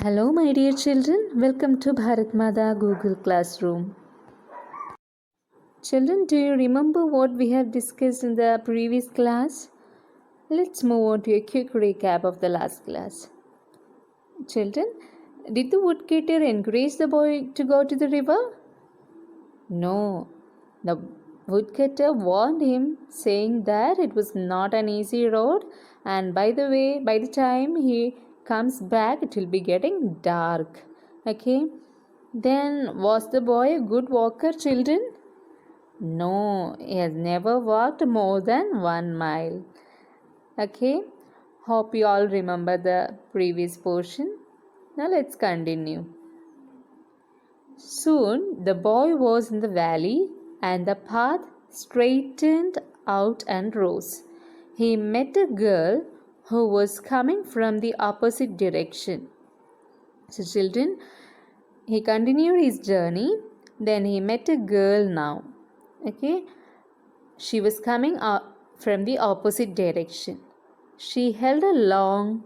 Hello, my dear children. Welcome to Bharat Mata Google Classroom. Children, do you remember what we have discussed in the previous class? Let's move on to a quick recap of the last class. Children, did the woodcutter encourage the boy to go to the river? No. The woodcutter warned him, saying that it was not an easy road, and by the time he comes back, it will be getting dark. Okay. Then, was the boy a good walker, children? No, he has never walked more than 1 mile. Okay. Hope you all remember the previous portion. Now, let's continue. Soon the boy was in the valley, and the path straightened out and rose. He met a girl who was coming from the opposite direction. So, children, he continued his journey. Then he met a girl now. Okay, she was coming up from the opposite direction. She held a long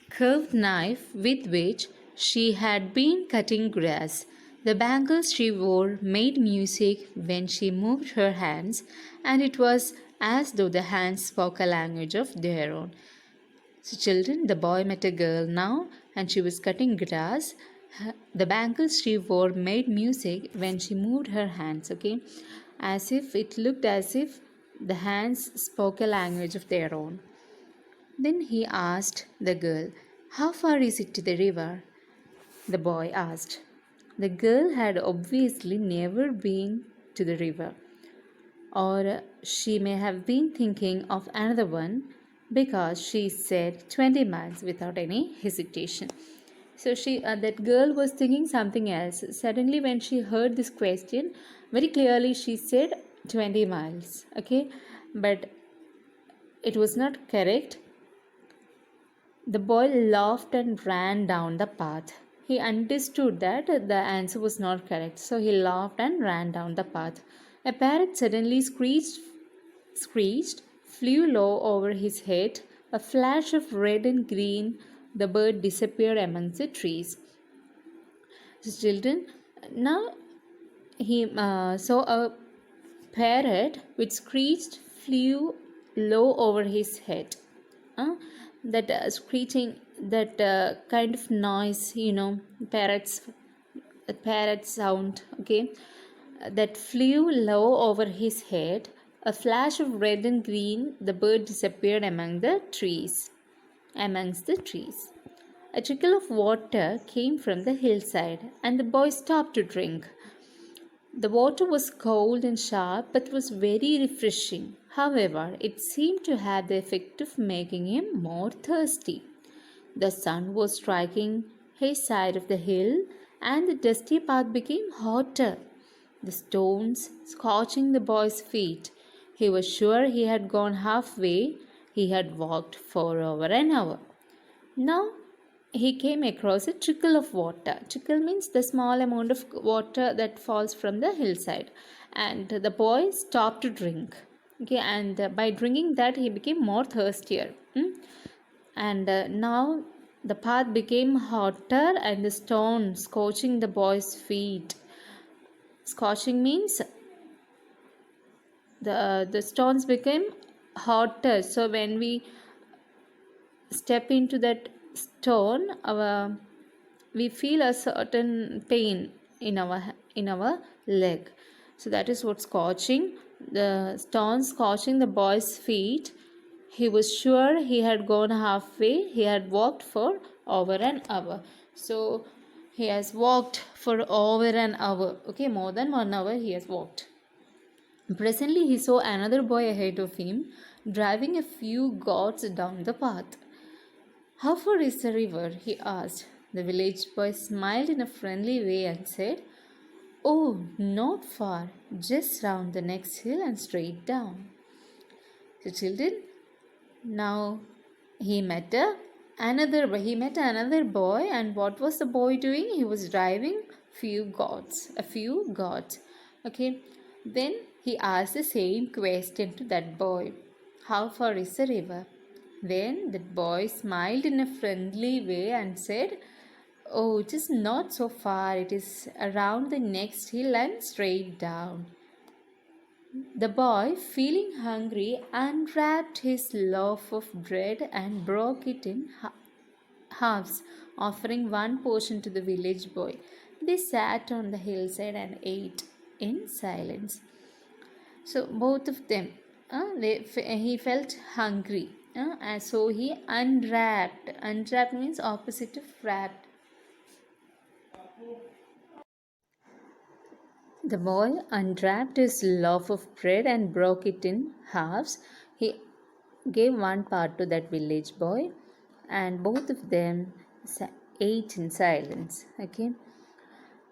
curved knife with which she had been cutting grass. The bangles she wore made music when she moved her hands, and it was as though the hands spoke a language of their own. So, children, the boy met a girl now, and she was cutting grass. The bangles she wore made music when she moved her hands, okay? As if it looked as if the hands spoke a language of their own. Then he asked the girl, "How far is it to the river?" The boy asked. The girl had obviously never been to the river, or she may have been thinking of another one because she said 20 miles without any hesitation. So that girl was thinking something else. Suddenly, when she heard this question, very clearly she said 20 miles. Okay, but it was not correct. The boy laughed and ran down the path. He understood that the answer was not correct, so he laughed and ran down the path. A parrot suddenly screeched, flew low over his head. A flash of red and green, the bird disappeared amongst the trees. His children, now he saw a parrot which screeched, flew low over his head. That screeching, that kind of noise, parrot sound, okay, that flew low over his head. A flash of red and green, the bird disappeared amongst the trees. A trickle of water came from the hillside, and the boy stopped to drink. The water was cold and sharp, but was very refreshing. However, it seemed to have the effect of making him more thirsty. The sun was striking his side of the hill, and the dusty path became hotter, the stones scorching the boy's feet. He was sure he had gone halfway. He had walked for over an hour. Now he came across a trickle of water. Trickle means the small amount of water that falls from the hillside. And the boy stopped to drink. Okay, and by drinking that, he became more thirstier. And now the path became hotter, and the stone scorching the boy's feet. Scorching means the stones became hotter. So when we step into that stone, we feel a certain pain in our leg. So that is what scorching. The stone scorching the boy's feet. He was sure he had gone halfway. He had walked for over an hour. So he has walked for over an hour. Okay, more than 1 hour he has walked. Presently he saw another boy ahead of him, driving a few goats down the path. "How far is the river?" he asked. The village boy smiled in a friendly way and said, "Oh, not far, just round the next hill and straight down." So, children, now he met another boy, and what was the boy doing? He was driving a few goats. Okay, then he asked the same question to that boy. "How far is the river?" Then the boy smiled in a friendly way and said, "Oh, it is not so far. It is around the next hill and straight down." The boy, feeling hungry, unwrapped his loaf of bread and broke it in halves, offering one portion to the village boy. They sat on the hillside and ate in silence. So both of them, he felt hungry, and so he unwrapped. Unwrapped means opposite of wrapped. The boy unwrapped his loaf of bread and broke it in halves. He gave one part to that village boy, and both of them ate in silence. Okay.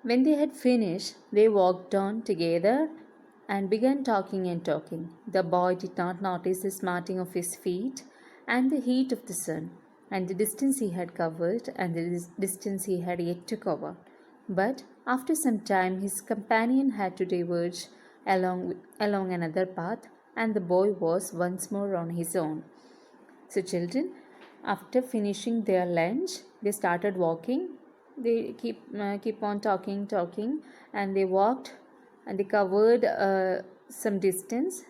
When they had finished, they walked on together and began talking and talking. The boy did not notice the smarting of his feet and the heat of the sun, and the distance he had covered and the distance he had yet to cover. But after some time, his companion had to diverge along another path, and the boy was once more on his own. So, children, after finishing their lunch, they started walking. They keep on talking, and they walked, and they covered some distance.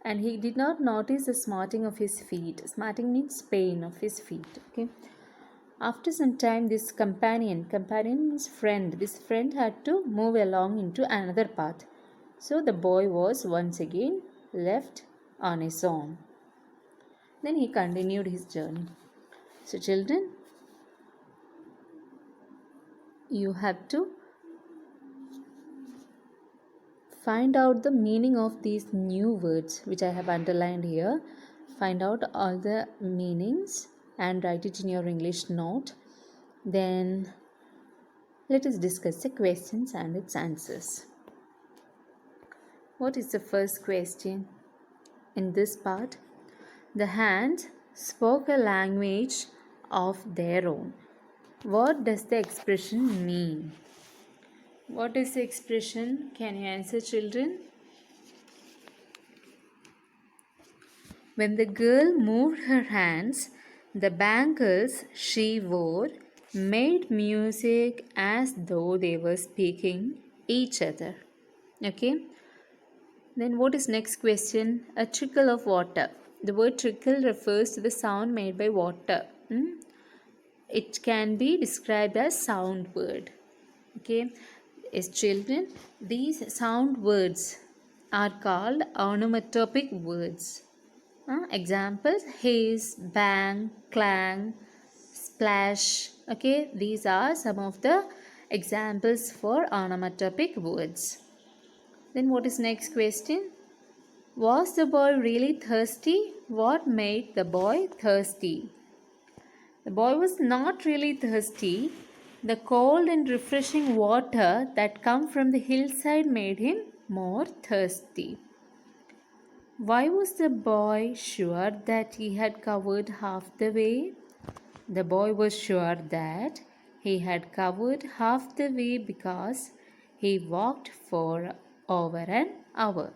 And he did not notice the smarting of his feet. Smarting means pain of his feet. Okay. After some time, this companion means friend. This friend had to move along into another path. So the boy was once again left on his own. Then he continued his journey. So, children, you have to find out the meaning of these new words which I have underlined here. Find out all the meanings and write it in your English note. Then, let us discuss the questions and its answers. What is the first question? In this part, the hand spoke a language of their own. What does the expression mean? What is the expression? Can you answer, children? When the girl moved her hands, the bangles she wore made music as though they were speaking each other. Okay. Then what is next question? A trickle of water. The word trickle refers to the sound made by water. It can be described as sound word. Okay. Yes, children, these sound words are called onomatopoeic words. Examples: hiss, bang, clang, splash. Okay, these are some of the examples for onomatopoeic words. Then what is next question? Was the boy really thirsty? What made the boy thirsty? The boy was not really thirsty. The cold and refreshing water that come from the hillside made him more thirsty. Why was the boy sure that he had covered half the way? The boy was sure that he had covered half the way because he walked for over an hour.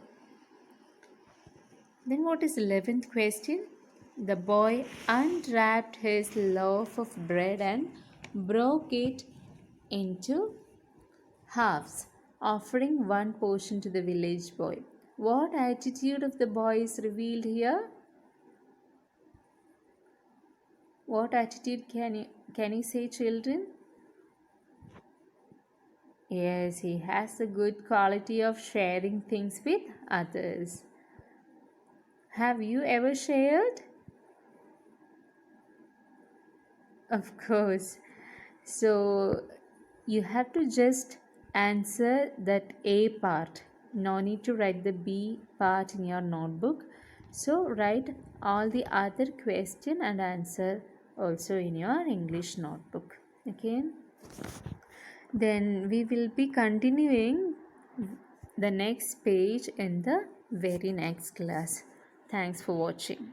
Then what is the 11th question? The boy unwrapped his loaf of bread and broke it into halves, offering one portion to the village boy. What attitude of the boy is revealed here? What attitude can you say, children? Yes, he has a good quality of sharing things with others. Have you ever shared? Of course. So you have to just answer that A part. No need to write the B part in your notebook. So write all the other question and answer also in your English notebook. Okay. Then we will be continuing the next page in the very next class. Thanks for watching.